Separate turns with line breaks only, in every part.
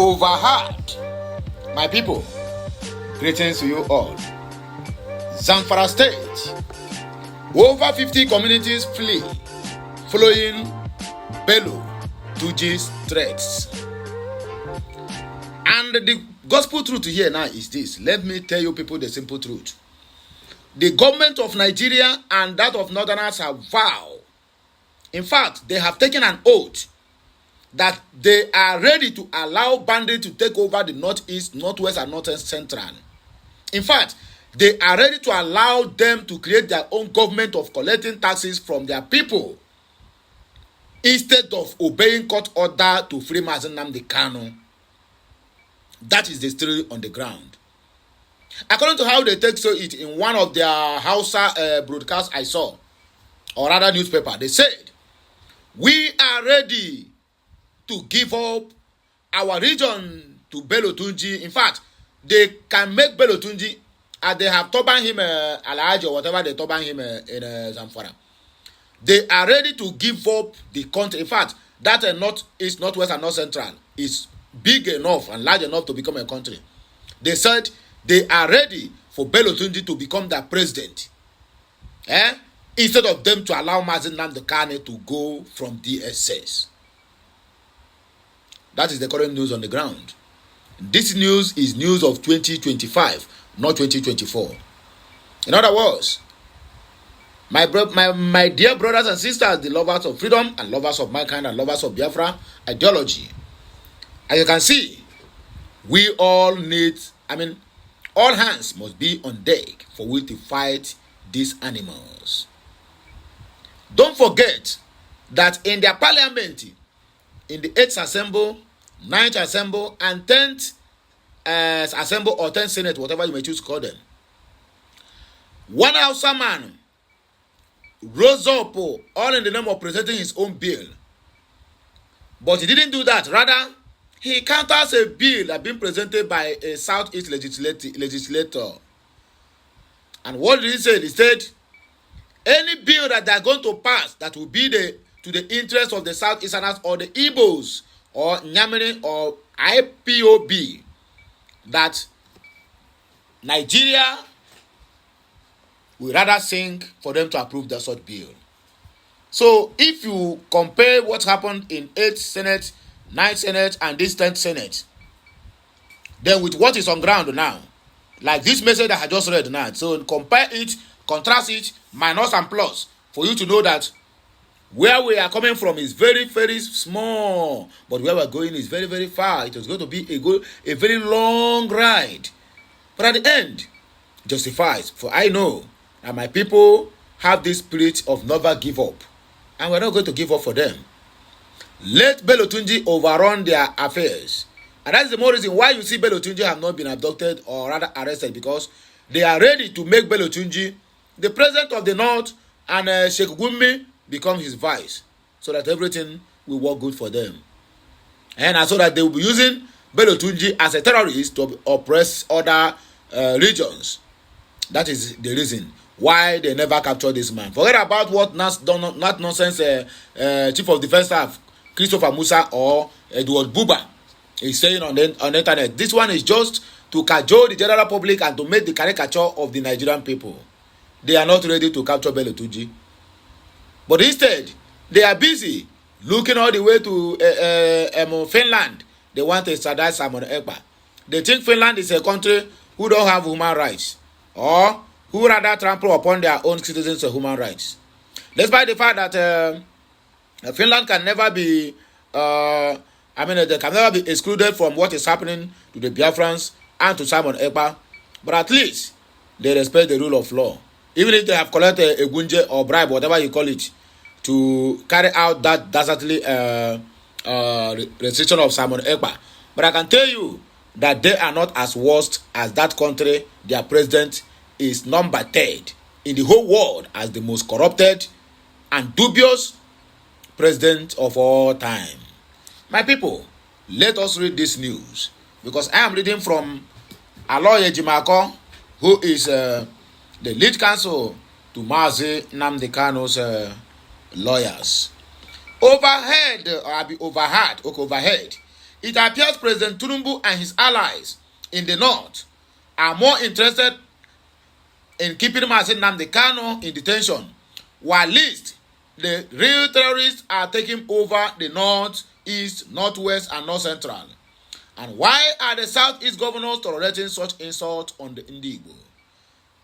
overheard. My people, greetings to you all. Zamfara State, over 50 communities flee following Bello, Turji's threats. And the gospel truth here now is this. Let me tell you people the simple truth. The government of Nigeria and that of Northerners have vowed. In fact, they have taken an oath that they are ready to allow bandits to take over the northeast, northwest, and northeast central. In fact, they are ready to allow them to create their own government of collecting taxes from their people instead of obeying court order to free Mazi Nnamdi Kanu. That is the story on the ground. According to how they take so it in one of their Hausa broadcasts I saw, or rather newspaper, they said, we are ready to give up our region to Bello Turji. In fact, they can make Bello Turji, and they have turban him Alhaji or whatever they turban him in Zamfara. They are ready to give up the country. In fact, that northeast, northwest, and north central is big enough and large enough to become a country. They said they are ready for Bello Turji to become their president. Instead of them to allow Mazi Nnamdi Kanu to go from DSS. That is the current news on the ground. This news is news of 2025, not 2024. In other words, my dear brothers and sisters, the lovers of freedom and lovers of mankind and lovers of Biafra ideology, as you can see, we all need, all hands must be on deck for we to fight these animals. Don't forget that in their parliament, in the 8th Assembly, 9th Assembly, and 10th Assembly or 10th Senate, whatever you may choose to call them, one Hausa man rose up all in the name of presenting his own bill. But he didn't do that. Rather, he counters a bill that been presented by a Southeast legislator. And what did he say? He said, any bill that they are going to pass that will be to the interest of the Southeasterners or the Igbos or Nyamiri or IPOB, that Nigeria will rather sing for them to approve the such bill. So if you compare what happened in 8th Senate, 9th Senate, and this 10th Senate, then with what is on ground now, like this message that I just read now, so compare it, contrast it, minus and plus, for you to know that where we are coming from is very, very small, but where we're going is very, very far. It was going to be a very long ride. But at the end, justifies. For I know that my people have this spirit of never give up. And we're not going to give up for them. Let Bello Turji overrun their affairs. And that's the more reason why you see Bello Turji have not been abducted or rather arrested, because they are ready to make Bello Turji the president of the North and Sheikh Gumi become his vice, so that everything will work good for them. And so that they will be using Bello Turji as a terrorist to oppress other regions. That is the reason why they never captured this man. Forget about what not nonsense Chief of Defense Staff Christopher Musa or Edward Buba is saying on the internet. This one is just to cajole the general public and to make the caricature of the Nigerian people. They are not ready to capture Bello Turji. But instead, they are busy looking all the way to Finland. They want to extradite Simon Ekpa. They think Finland is a country who don't have human rights, or who rather trample upon their own citizens' human rights. Despite the fact that Finland can never be, they can never be excluded from what is happening to the Biafrans and to Simon Ekpa, but at least they respect the rule of law. Even if they have collected a gunje or bribe, whatever you call it, to carry out that dastardly restriction of Simon Ekpa. But I can tell you that they are not as worst as that country. Their president is number 3rd in the whole world as the most corrupted and dubious president of all time. My people, let us read this news, because I am reading from Aloye Jimako, who is the lead counsel to Mazi Nnamdi Kanu's lawyers. Overheard. it appears President Tinubu and his allies in the north are more interested in keeping Mazi Nnamdi Kanu in detention, while at least the real terrorists are taking over the north, east, northwest, and north central. And why are the southeast governors tolerating such insults on the Igbo?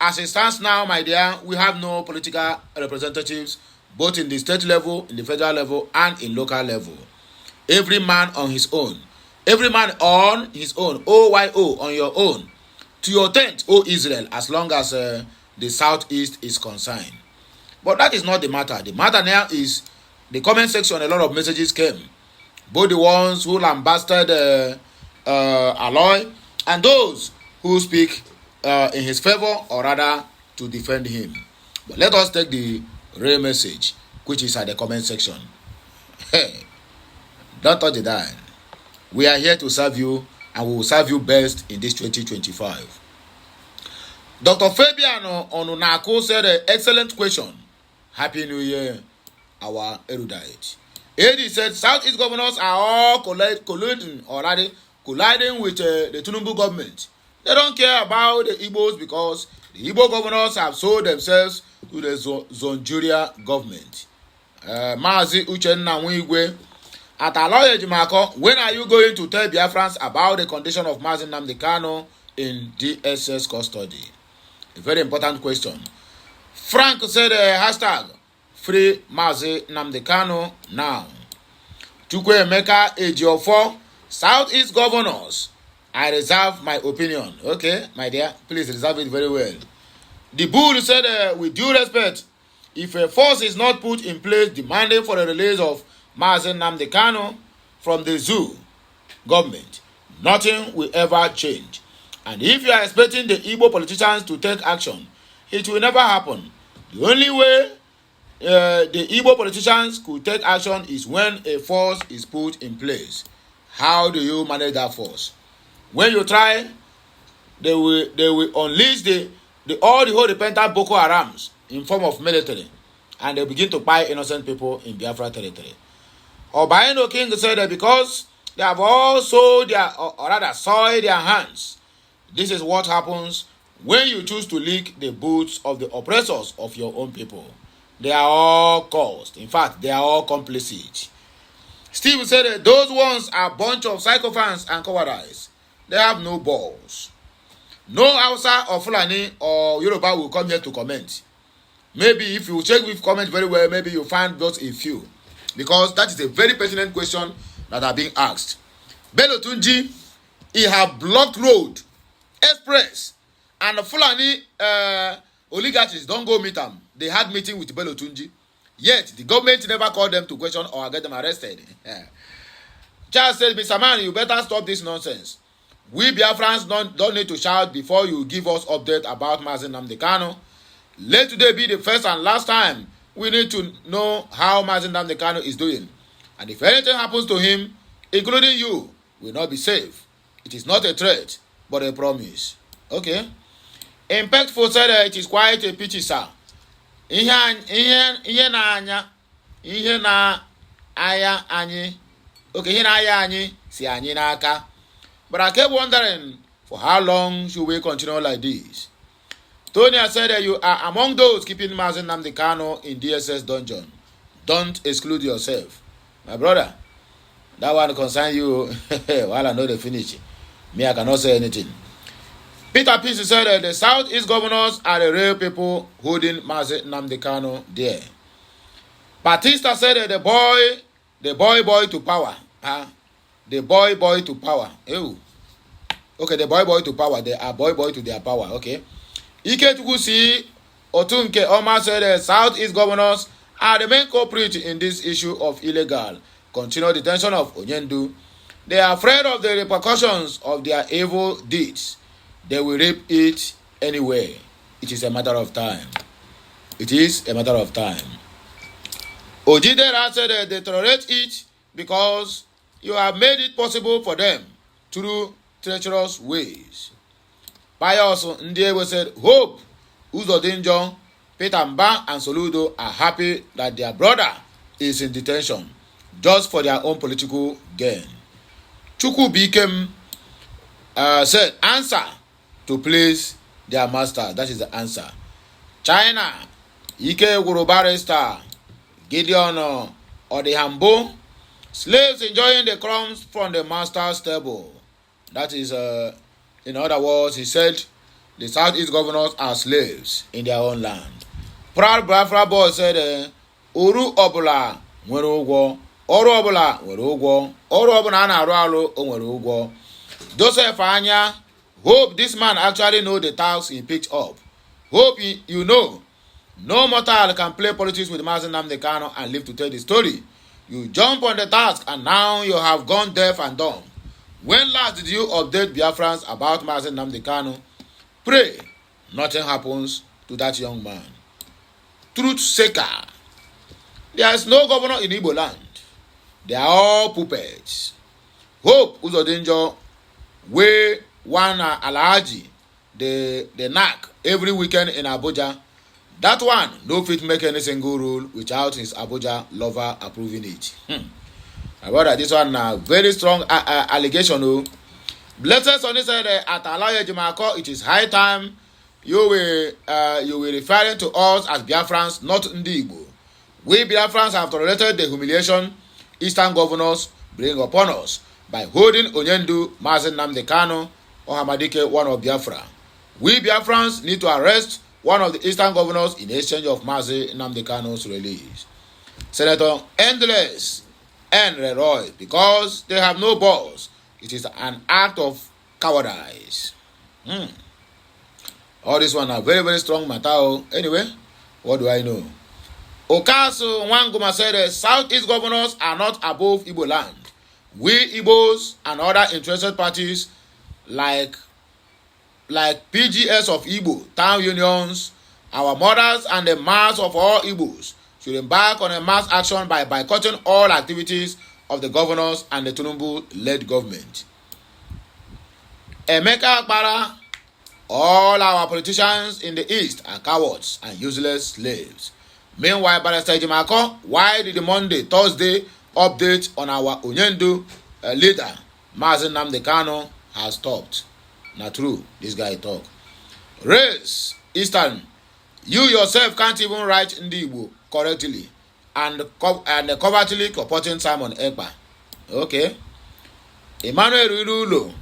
As it stands now, my dear, we have no political representatives, both in the state level, in the federal level, and in local level. Every man on his own. Every man on his own. OYO, on your own. To your tent, O Israel, as long as the southeast is concerned. But that is not the matter. The matter now is the comment section. A lot of messages came. Both the ones who lambasted Aloy and those who speak in his favor, or rather to defend him. But let us take the real message, which is at the comment section. Hey, don't touch the dial. We are here to serve you, and we will serve you best in this 2025. Dr. Fabiano Onunako said an excellent question. Happy New Year, our erudite. AD said Southeast governors are all colluding with the Tinubu government. They don't care about the Igbos because the Igbo governors have sold themselves to the Zonjuria government. Mazi Uchenna Nwigwe at Aloy Ejimako, when are you going to tell Biafrans about the condition of Mazi Nnamdi Kanu in DSS custody? A very important question. Frank said hashtag free Mazi Nnamdi Kanu now. Chukwuemeka Ejiofor, Southeast governors, I reserve my opinion. Okay, my dear, please reserve it very well. The bull said, with due respect, if a force is not put in place demanding for the release of Mazi Nnamdi Kanu from the zoo government, nothing will ever change. And if you are expecting the Igbo politicians to take action, it will never happen. The only way the Igbo politicians could take action is when a force is put in place. How do you manage that force? When you try, they will unleash all the whole repentant Boko Harams in form of military, and they begin to buy innocent people in Biafra territory. Obaino King said that because they have all soiled their hands. This is what happens when you choose to lick the boots of the oppressors of your own people. They are all caused. In fact, they are all complicit. Steve said that those ones are a bunch of psychophants and cowardice. They have no balls. No Hausa or Fulani or Yoruba will come here to comment. Maybe if you check with comments very well, maybe you find just a few. Because that is a very pertinent question that are being asked. Bello Turji, he have blocked road, express, and the Fulani oligarchs don't go meet them. They had meeting with Bello Turji. Yet, the government never called them to question or get them arrested. Charles said, Mr. Man, you better stop this nonsense. We Biafrans don't need to shout before you give us update about Mazi Nnamdi Kanu. Let today be the first and last time we need to know how Mazi Nnamdi Kanu is doing. And if anything happens to him, including you, will not be safe. It is not a threat, but a promise. Okay? Impactful said it is quite a pity, sir. Ihe na-aya anyị si anyị n'aka. But I kept wondering, for how long should we continue like this? Tonya said that you are among those keeping Mazi Nnamdi Kanu in DSS dungeon. Don't exclude yourself. My brother, that one concern you. While I know the finish, me, I cannot say anything. Peter Peace said that the Southeast governors are the real people holding Mazi Nnamdi Kanu there. Batista said that the boy to power. The boy to power. Ew. Okay, the boy to power. They are boy to their power. Okay. Ike Tukusi Otunke Oma said that Southeast governors are the main culprit in this issue of illegal continued detention of Onyendu. They are afraid of the repercussions of their evil deeds. They will reap it anyway. It is a matter of time. It is a matter of time. Ojidera said that they tolerate it because you have made it possible for them through treacherous ways. Pius Ndiewe said, Hope, Uzodinjo, Peter Mba, and Soludo are happy that their brother is in detention just for their own political gain. Chukwubikem said, answer to please their master. That is the answer. China, Ike Guru Barrister, Gideon Odihambo, slaves enjoying the crumbs from the master's table. That is, in other words, he said the Southeast governors are slaves in their own land. Proud Biafra boy said, Uru Obula nwere ụgwọ, ọrụ ọbụla nwere ụgwọ, ọrụ ọbụla a na-arụ arụ o nwere ụgwọ. Joseph Anya, hope this man actually know the task he picked up. Hope you know. No mortal can play politics with Mazi Nnamdi Kanu and live to tell the story. You jump on the task and now you have gone deaf and dumb. When last did you update Biafrans about Mazi Nnamdi Kanu? Pray nothing happens to that young man. Truth seeker. There is no governor in Igbo land. They are all puppets. Hope Uzodinjo wey one Alhaji the knack every weekend in Abuja. That one no fit make any single rule without his Abuja lover approving it. About this one na very strong allegation. Blessed Sonny said at Alaye Jimako, it is high time you were referring to us as Biafrans, not Ndigbo. We Biafrans have tolerated the humiliation Eastern governors bring upon us by holding Onyendu, Mazi Nnamdi Kanu, or Hamadike, one of Biafra. We Biafrans need to arrest one of the Eastern governors in exchange of Mazi Nnamdi Kanu's release. Senator Endless and Leroy, because they have no balls, it is an act of cowardice. All this one are very, very strong matter. Anyway, what do I know? Okasu Wanguma said Southeast governors are not above Igbo land. We Igbos and other interested parties like PGS of Igbo, town unions, our mothers and the mass of all Igbos should embark on a mass action by boycotting all activities of the governors and the Tinubu-led government. Emeka Akpara, all our politicians in the East are cowards and useless slaves. Meanwhile, Barrister Jimako, why did the Monday, Thursday update on our Onyendu leader, Mazi Nnamdi Kanu, has stopped? Not true, this guy talk. Race, Eastern, you yourself can't even write Ndigbo correctly and covertly supporting Simon Ekpa. Okay. Emmanuel Rirulo,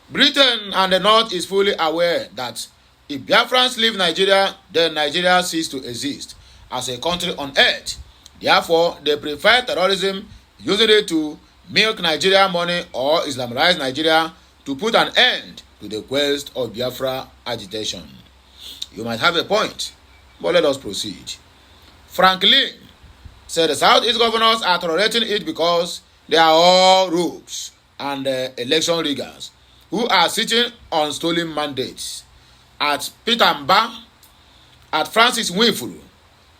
Britain and the North is fully aware that if Biafrans leave Nigeria, then Nigeria ceases to exist as a country on earth. Therefore, they prefer terrorism, using it to milk Nigeria money or Islamize Nigeria to put an end to the quest of Biafra agitation. You might have a point, but let us proceed. Franklin said the Southeast governors are tolerating it because they are all rogues and election riggers who are sitting on stolen mandates. At Peter Mba, at Francis Nwifuru,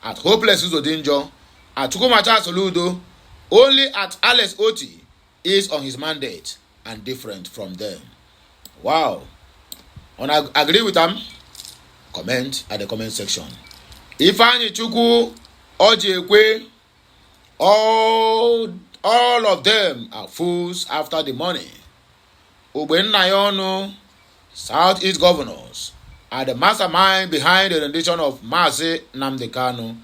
at Hopeless Uzodinjo, at Chukwumacha Soludo, only at Alex Oti is on his mandate and different from them. Wow. Wanna agree with them? Comment at the comment section. Ifeanyi Chukwu, Ojiekwe, all of them are fools after the money. Ubenayonu, Southeast governors, are the mastermind behind the rendition of Mazi Nnamdi Kanu.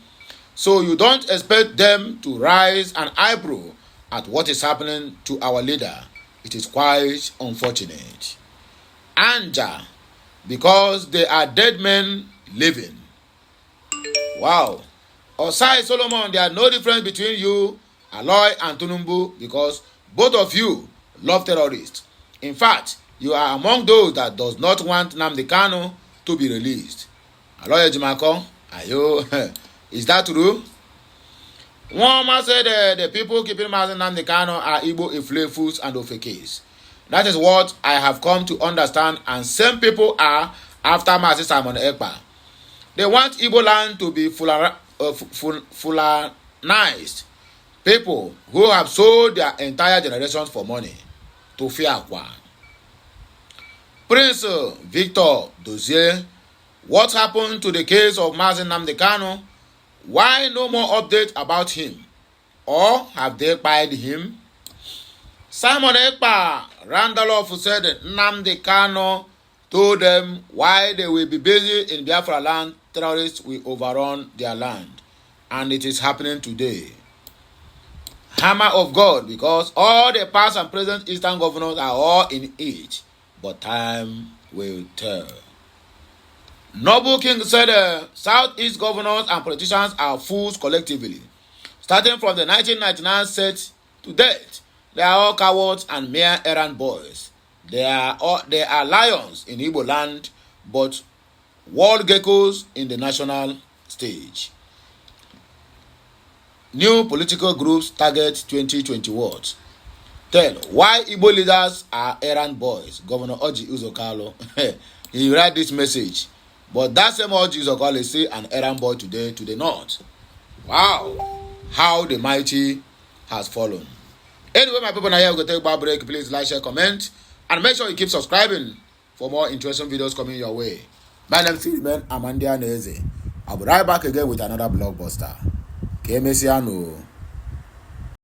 So you don't expect them to raise an eyebrow at what is happening to our leader. It is quite unfortunate. Anja, because they are dead men living. Wow. Osai Solomon, there are no difference between you, Aloy, and Tunumbu because both of you love terrorists. In fact, you are among those that does not want Nnamdi Kanu to be released. Aloy Ejimako, ayo, is that true? One man said the people keeping Mazi Nnamdi Kanu are Igbo influencers and ofekes. That is what I have come to understand, and same people are after Mazi Simon Ekpa. They want Igbo land to be Fulanized. People who have sold their entire generations for money to Fiakwa. Prince Victor Dozier, what happened to the case of Mazi Nnamdi Kanu? Why no more update about him? Or have they pied him? Simon Ekpa, Randolph said Nnamdi Kanu told them why they will be busy in Biafra land, terrorists will overrun their land. And it is happening today. Hammer of God, because all the past and present Eastern governors are all in it. But time will tell. Noble King said Southeast governors and politicians are fools collectively. Starting from the 1999 set to date, they are all cowards and mere errand boys. They are lions in Igbo land, but world geckos in the national stage. New political groups target 2020 words. Tell why Igbo leaders are errand boys. Governor Orji Uzokalo. He write this message. But that same Orji Uzokalo is still an errand boy today to the north. Wow. How the mighty has fallen. Anyway, my people, now here we go take a bar break. Please like, share, comment. And make sure you keep subscribing for more interesting videos coming your way. My name is Amandia Neze. I'll be right back again with another blockbuster. Que Messiano.